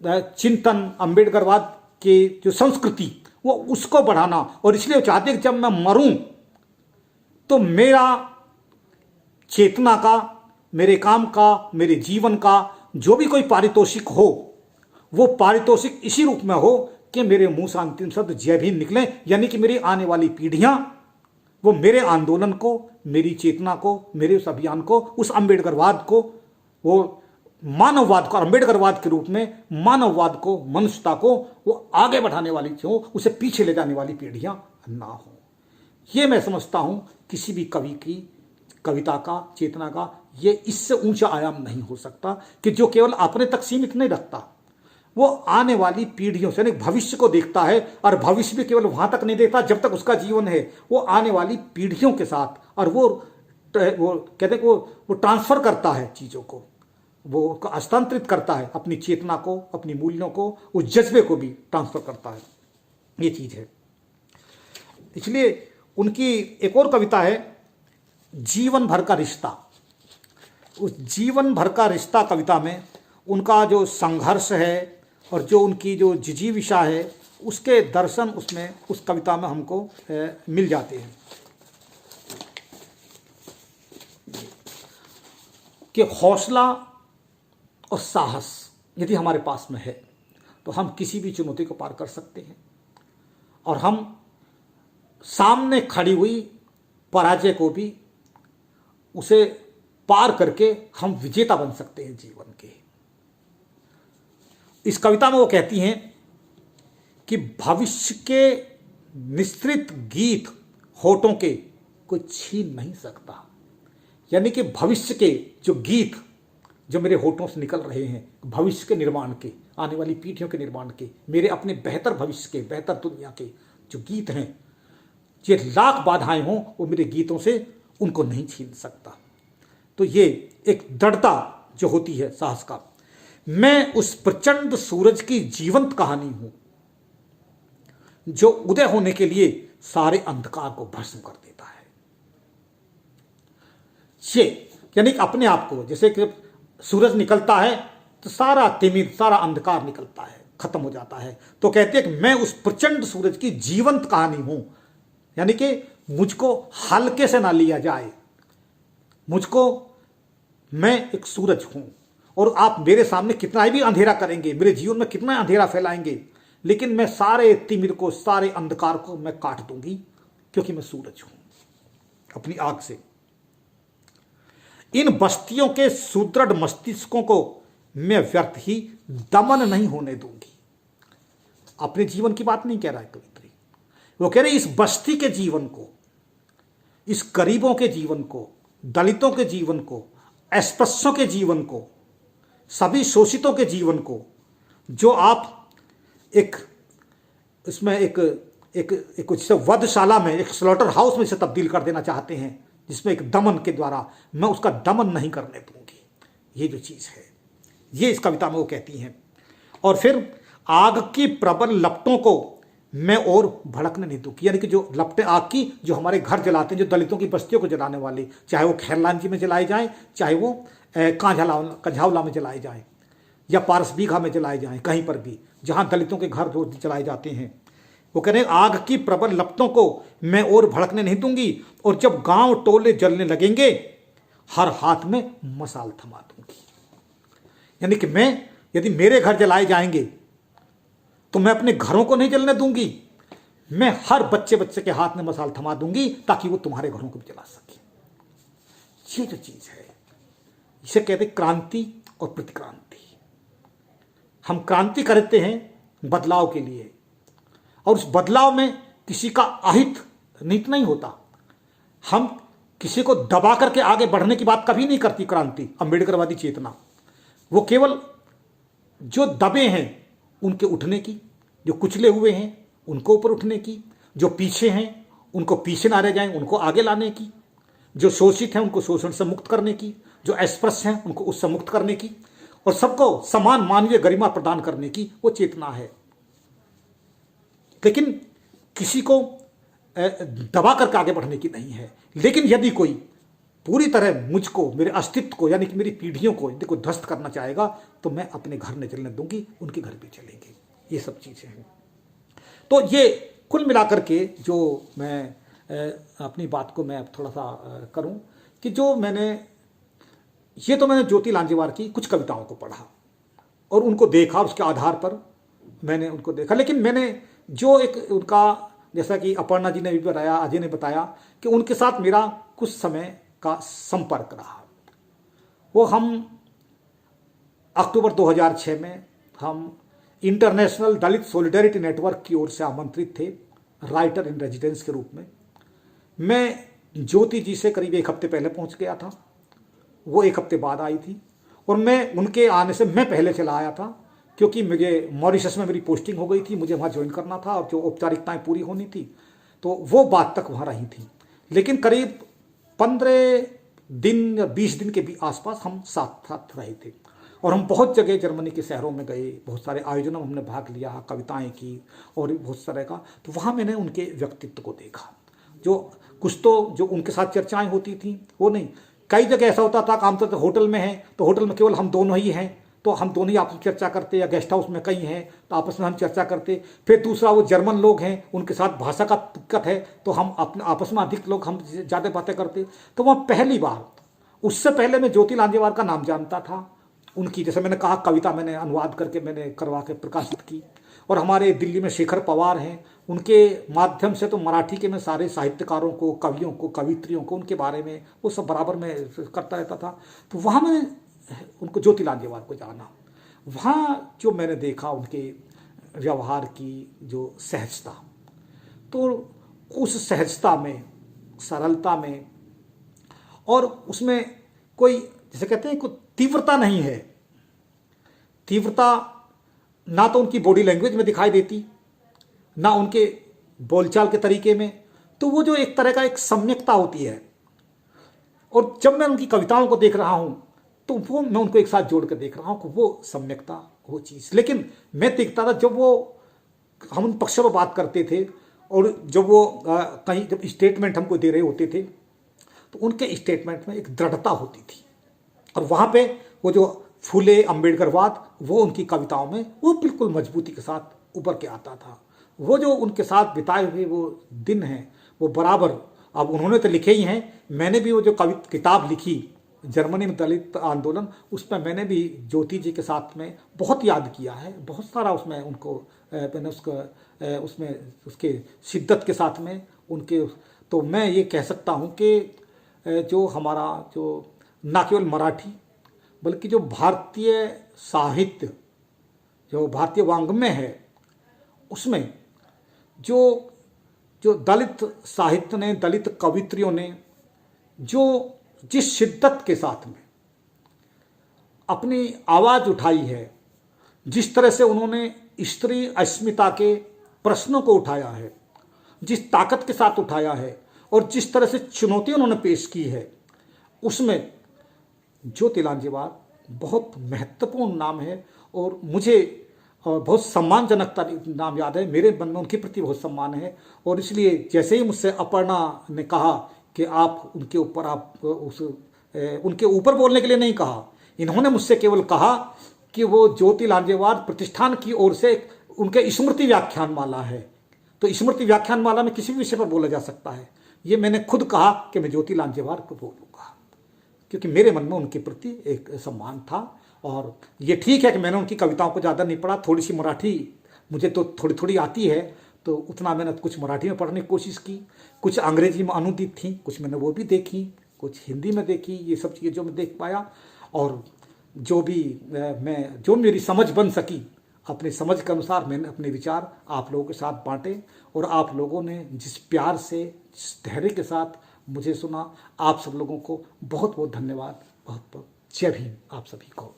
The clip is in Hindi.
चिंतन, अंबेडकरवाद के जो संस्कृति, वो उसको बढ़ाना। और इसलिए वो चाहते हैं कि जब मैं मरूं तो मेरा चेतना का, मेरे काम का, मेरे जीवन का जो भी कोई पारितोषिक हो, वो पारितोषिक इसी रूप में हो कि मेरे मुंह से अंतिम शब्द जय भीम निकले। यानी कि मेरी आने वाली पीढ़ियां वो मेरे आंदोलन को, मेरी चेतना को, मेरे उस अभियान को, उस अंबेडकरवाद को, वो मानववाद को, अंबेडकरवाद के रूप में मानववाद को, मनुष्यता को वो आगे बढ़ाने वाली हो, उसे पीछे ले जाने वाली पीढ़ियां ना हो। ये मैं समझता हूं किसी भी कवि की कविता का, चेतना का, ये इससे ऊंचा आयाम नहीं हो सकता कि जो केवल अपने तक सीमित नहीं रखता, वो आने वाली पीढ़ियों से, यानी भविष्य को देखता है। और भविष्य भी केवल वहां तक नहीं देखता जब तक उसका जीवन है, वो आने वाली पीढ़ियों के साथ, और वो कहते हैं वो ट्रांसफर करता है चीज़ों को, वो हस्तांतरित करता है, अपनी चेतना को, अपनी मूल्यों को, उस जज्बे को भी ट्रांसफर करता है। ये चीज़ है। इसलिए उनकी एक और कविता है, जीवन भर का रिश्ता। उस जीवन भर का रिश्ता कविता में उनका जो संघर्ष है और जो उनकी जो जिजीविषा है, उसके दर्शन उसमें, उस कविता में हमको मिल जाते हैं कि हौसला और साहस यदि हमारे पास में है तो हम किसी भी चुनौती को पार कर सकते हैं, और हम सामने खड़ी हुई पराजय को भी, उसे पार करके हम विजेता बन सकते हैं जीवन के। इस कविता में वो कहती हैं कि भविष्य के निस्तृत गीत होठों के कोई छीन नहीं सकता। यानी कि भविष्य के जो गीत जो मेरे होठों से निकल रहे हैं, भविष्य के निर्माण के, आने वाली पीढ़ियों के निर्माण के, मेरे अपने बेहतर भविष्य के, बेहतर दुनिया के जो गीत हैं, ये लाख बाधाएं हों, वो मेरे गीतों से उनको नहीं छीन सकता। तो ये एक दृढ़ता जो होती है साहस का। मैं उस प्रचंड सूरज की जीवंत कहानी हूं जो उदय होने के लिए सारे अंधकार को भस्म कर देता है। ये यानी अपने आप को, जैसे कि सूरज निकलता है तो सारा तिमिर, सारा अंधकार निकलता है, खत्म हो जाता है। तो कहते हैं कि मैं उस प्रचंड सूरज की जीवंत कहानी हूं, यानी कि मुझको हल्के से ना लिया जाए, मुझको, मैं एक सूरज हूं, और आप मेरे सामने कितना भी अंधेरा करेंगे, मेरे जीवन में कितना अंधेरा फैलाएंगे, लेकिन मैं सारे तिमिर को, सारे अंधकार को मैं काट दूंगी, क्योंकि मैं सूरज हूं अपनी आग से। इन बस्तियों के सुदृढ़ मस्तिष्कों को मैं व्यर्थ ही दमन नहीं होने दूंगी। अपने जीवन की बात नहीं कह रहा है कवित्री, वो कह रहे इस बस्ती के जीवन को, इस गरीबों के जीवन को, दलितों के जीवन को, अस्पृश्यों के जीवन को, सभी शोषितों के जीवन को, जो आप एक इसमें एक कुछ वधशाला में, एक स्लॉटर हाउस में से तब्दील कर देना चाहते हैं, जिसमें एक दमन के द्वारा, मैं उसका दमन नहीं करने दूंगी। ये जो चीज़ है, ये इस कविता में वो कहती हैं। और फिर आग की प्रबल लपटों को मैं और भड़कने नहीं दूंगी। यानी कि जो लपटें आग की जो हमारे घर जलाते हैं, जो दलितों की बस्तियों को जलाने वाले, चाहे वो खैरलांजी में जलाए जाएं, चाहे वो कंझावला में जलाए जाएं, या पारसबीघा में जलाए जाएं, कहीं पर भी जहां दलितों के घर रोज जलाए जाते हैं, वो कह रहे हैं आग की प्रबल लपटों को मैं और भड़कने नहीं दूंगी, और जब गांव टोले जलने लगेंगे हर हाथ में मसाल थमा दूंगी। यानी कि मैं, यदि मेरे घर जलाए जाएंगे तो मैं अपने घरों को नहीं जलने दूंगी, मैं हर बच्चे बच्चे के हाथ में मसाल थमा दूंगी ताकि वो तुम्हारे घरों को भी जला सके। ये जो चीज है, इसे कहते हैं क्रांति और प्रतिक्रांति। हम क्रांति करते हैं बदलाव के लिए, और उस बदलाव में किसी का अहित निहित नहीं होता। हम किसी को दबा करके आगे बढ़ने की बात कभी नहीं करती क्रांति, अंबेडकरवादी चेतना। वो केवल जो दबे हैं उनके उठने की, जो कुचले हुए हैं उनको ऊपर उठने की, जो पीछे हैं उनको पीछे ना रह जाएं उनको आगे लाने की, जो शोषित हैं उनको शोषण से मुक्त करने की, जो अस्पृश्य हैं उनको उससे मुक्त करने की, और सबको समान मानवीय गरिमा प्रदान करने की वो चेतना है। लेकिन किसी को दबा करके आगे बढ़ने की नहीं है। लेकिन यदि कोई पूरी तरह मुझको, मेरे अस्तित्व को, यानी कि मेरी पीढ़ियों को यदि कोई ध्वस्त करना चाहेगा तो मैं अपने घर नहीं चलने दूंगी, उनके घर भी चलेंगे। ये सब चीज़ें हैं। तो ये कुल मिलाकर के जो मैं अपनी बात को मैं अब थोड़ा सा करूं कि जो मैंने ज्योति लांजेवार की कुछ कविताओं को पढ़ा और उनको देखा, उसके आधार पर मैंने उनको देखा। लेकिन मैंने जो एक उनका, जैसा कि अपर्णा जी ने भी बताया, अजय ने बताया कि उनके साथ मेरा कुछ समय का संपर्क रहा। वो हम अक्टूबर 2006 में हम इंटरनेशनल दलित सॉलिडेरिटी नेटवर्क की ओर से आमंत्रित थे राइटर इन रेजिडेंस के रूप में। मैं ज्योति जी से करीब 1 हफ्ते पहले पहुंच गया था, वो 1 हफ्ते बाद आई थी, और मैं उनके आने से मैं पहले चला आया था क्योंकि मुझे मॉरिशस में मेरी पोस्टिंग हो गई थी, मुझे वहाँ ज्वाइन करना था और जो औपचारिकताएं पूरी होनी थी, तो वो बात तक वहाँ रही थी। लेकिन करीब 15 दिन या 20 दिन के भी आसपास हम साथ साथ रहे थे और हम बहुत जगह जर्मनी के शहरों में गए, बहुत सारे आयोजनों में हमने भाग लिया, कविताएं की और बहुत तरह का। तो वहाँ मैंने उनके व्यक्तित्व को देखा। जो कुछ तो जो उनके साथ चर्चाएं होती थी वो नहीं, कई जगह ऐसा होता था कि आमतौर पर होटल में है तो होटल में केवल हम दोनों ही हैं, तो हम दोनों ही आपस में चर्चा करते, या गेस्ट हाउस में कई हैं तो आपस में हम चर्चा करते। फिर दूसरा, वो जर्मन लोग हैं, उनके साथ भाषा का दिक्कत है तो हम अपने आपस में अधिक लोग हम ज़्यादा बातें करते। तो वहाँ पहली बार, उससे पहले मैं ज्योति लांजेवार का नाम जानता था, उनकी जैसे मैंने कहा कविता मैंने अनुवाद करके मैंने करवा के प्रकाशित की। और हमारे दिल्ली में शेखर पवार हैं, उनके माध्यम से तो मराठी के मैं सारे साहित्यकारों को, कवियों को, कवित्रियों को, उनके बारे में वो सब बराबर मैं करता रहता था। तो वहाँ मैंने उनको, ज्योति लांजेवार को जाना। वहाँ जो मैंने देखा उनके व्यवहार की जो सहजता, तो उस सहजता में, सरलता में, और उसमें कोई, जैसे कहते हैं, कोई तीव्रता नहीं है। तीव्रता ना तो उनकी बॉडी लैंग्वेज में दिखाई देती, ना उनके बोलचाल के तरीके में। तो वो जो एक तरह का एक सम्यकता होती है, और जब मैं उनकी कविताओं को देख रहा हूँ तो वो मैं उनको एक साथ जोड़ कर देख रहा हूँ कि वो सम्यकता, वो चीज़। लेकिन मैं देखता था जब वो, हम उन पक्षों पर बात करते थे और जब वो कहीं जब स्टेटमेंट हमको दे रहे होते थे तो उनके स्टेटमेंट में एक दृढ़ता होती थी, और वहाँ पे वो जो फूले अम्बेडकरवाद, वो उनकी कविताओं में वो बिल्कुल मजबूती के साथ उभर के आता था। वो जो उनके साथ बिताए हुए वो दिन हैं वो बराबर, अब उन्होंने तो लिखे ही हैं, मैंने भी वो जो किताब लिखी जर्मनी में दलित आंदोलन, उसमें मैंने भी ज्योति जी के साथ में बहुत याद किया है, बहुत सारा उसमें उनको मैंने उसमें उसके शिद्दत के साथ में उनके। तो मैं ये कह सकता हूँ कि जो हमारा जो ना केवल मराठी बल्कि जो भारतीय साहित्य, जो भारतीय वाङ्मय है, उसमें जो जो दलित साहित्य ने, दलित कवित्रियों ने जो जिस शिद्दत के साथ में अपनी आवाज़ उठाई है, जिस तरह से उन्होंने स्त्री अस्मिता के प्रश्नों को उठाया है, जिस ताकत के साथ उठाया है, और जिस तरह से चुनौती उन्होंने पेश की है, उसमें ज्योति लांजेवार बहुत महत्वपूर्ण नाम है। और मुझे बहुत सम्मानजनक नाम याद है, मेरे मन में उनके प्रति बहुत सम्मान है। और इसलिए जैसे ही मुझसे अपर्णा ने कहा कि आप उनके ऊपर, आप उनके ऊपर बोलने के लिए नहीं कहा, इन्होंने मुझसे केवल कहा कि वो ज्योति लांजेवार प्रतिष्ठान की ओर से उनके स्मृति व्याख्यान माला है, तो स्मृति व्याख्यान माला में किसी भी विषय पर बोला जा सकता है। ये मैंने खुद कहा कि मैं ज्योति लांजेवार को बोलूँगा, क्योंकि मेरे मन में उनके प्रति एक सम्मान था। और ये ठीक है कि मैंने उनकी कविताओं को ज़्यादा नहीं पढ़ा, थोड़ी सी मराठी मुझे तो थोड़ी थोड़ी आती है, तो उतना मैंने कुछ मराठी में पढ़ने की कोशिश की, कुछ अंग्रेजी में अनुदित थी, कुछ मैंने वो भी देखी, कुछ हिंदी में देखी, ये सब चीज़ें जो मैं देख पाया। और जो भी जो मेरी समझ बन सकी, अपनी समझ के अनुसार मैंने अपने विचार आप लोगों के साथ बांटे, और आप लोगों ने जिस प्यार से, जिस धैर्य के साथ मुझे सुना, आप सब लोगों को बहुत बहुत धन्यवाद। बहुत बहुत जय भीम आप सभी को।